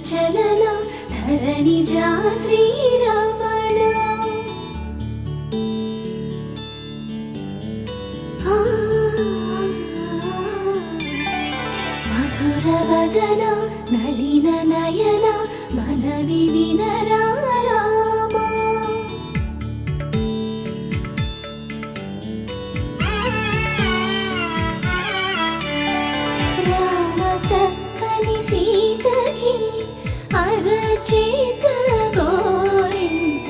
చలన ధరణిజా శ్రీరమణ మధుర వదన నళిన నయన మనవి వినరా అరచేత గోరింట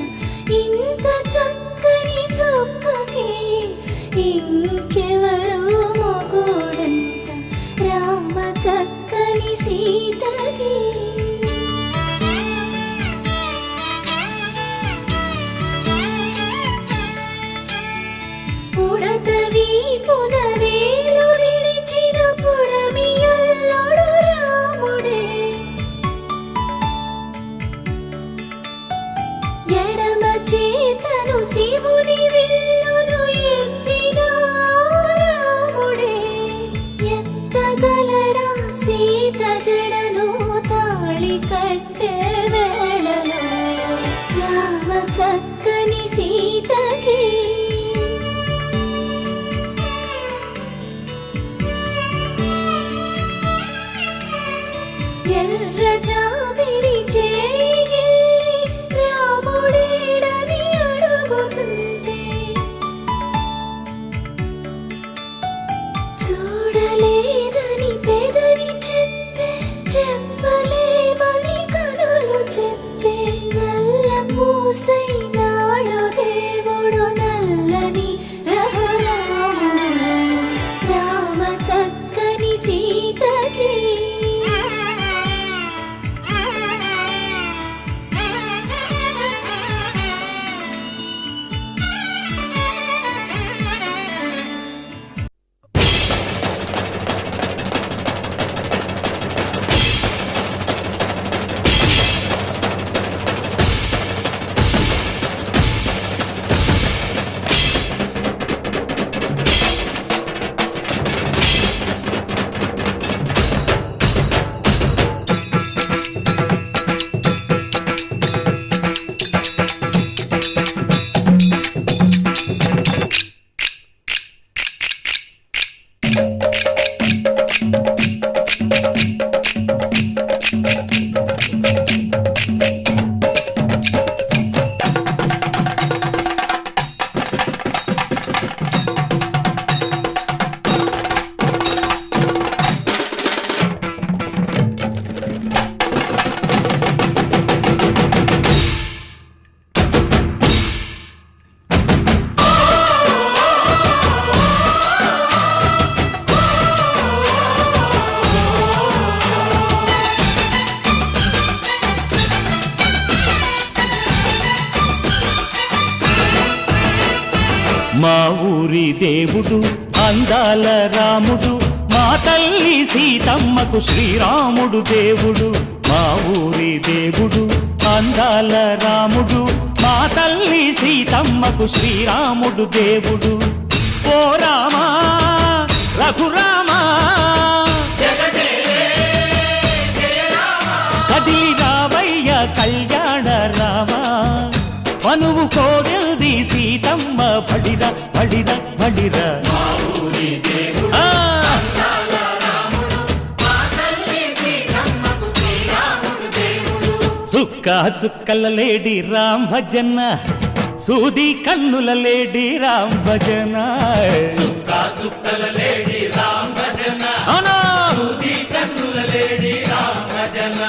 ఇంత చక్కని చుక్కకి ఇంకెవరు మొగుడంట రామ చక్కని సీతకి ఉడతవి పునవేలు విడిచిన పుడమియల్లోడు రాముడే ఎడమ చేతను శివుని విల్లును ఎత్తిన రాముడే ఎత్తగలడా సీత జడను తాళి కట్టే వేళలో రామ చక్కని సీతకి ఎర్ర జాబిలి చేయి రాముడేడని అడుగుతుంటే చూడలేదని పెదవి చెప్పే చెప్పలేమని కనులు చెప్పే నల్ల పూసైనాడు దేవుడు నల్లని రఘురాముడు రామ చక్కని సీతకి మా ఊరి దేవుడు అందాల రాముడు మా తల్లి సీతమ్మకు శ్రీరాముడు దేవుడు మా ఊరి దేవుడు అందాల రాముడు మా తల్లి సీతమ్మకు శ్రీరాముడు దేవుడు ఓ రామా రఘురామా కదిలి రావయ్య కళ్యాణ రామా మనువు కోగెల్ది సీతమ్మ బడిర బడిర బడిర సుక్క చుక్కల లేడి రామ్ భజన సూది కన్నుల లేడి రామ్ భజన చుక్కల లేడి రామ్ భజన సూది కన్నుల లేడి రామ్ భజన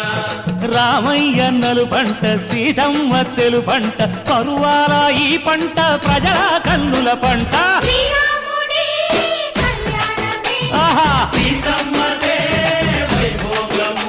రామయ్య నలు పంట సీతమ్మ తెలు పంట పరువాల ఈ పంట ప్రజల కన్నుల పంట సీతమ్మదే వైభోగము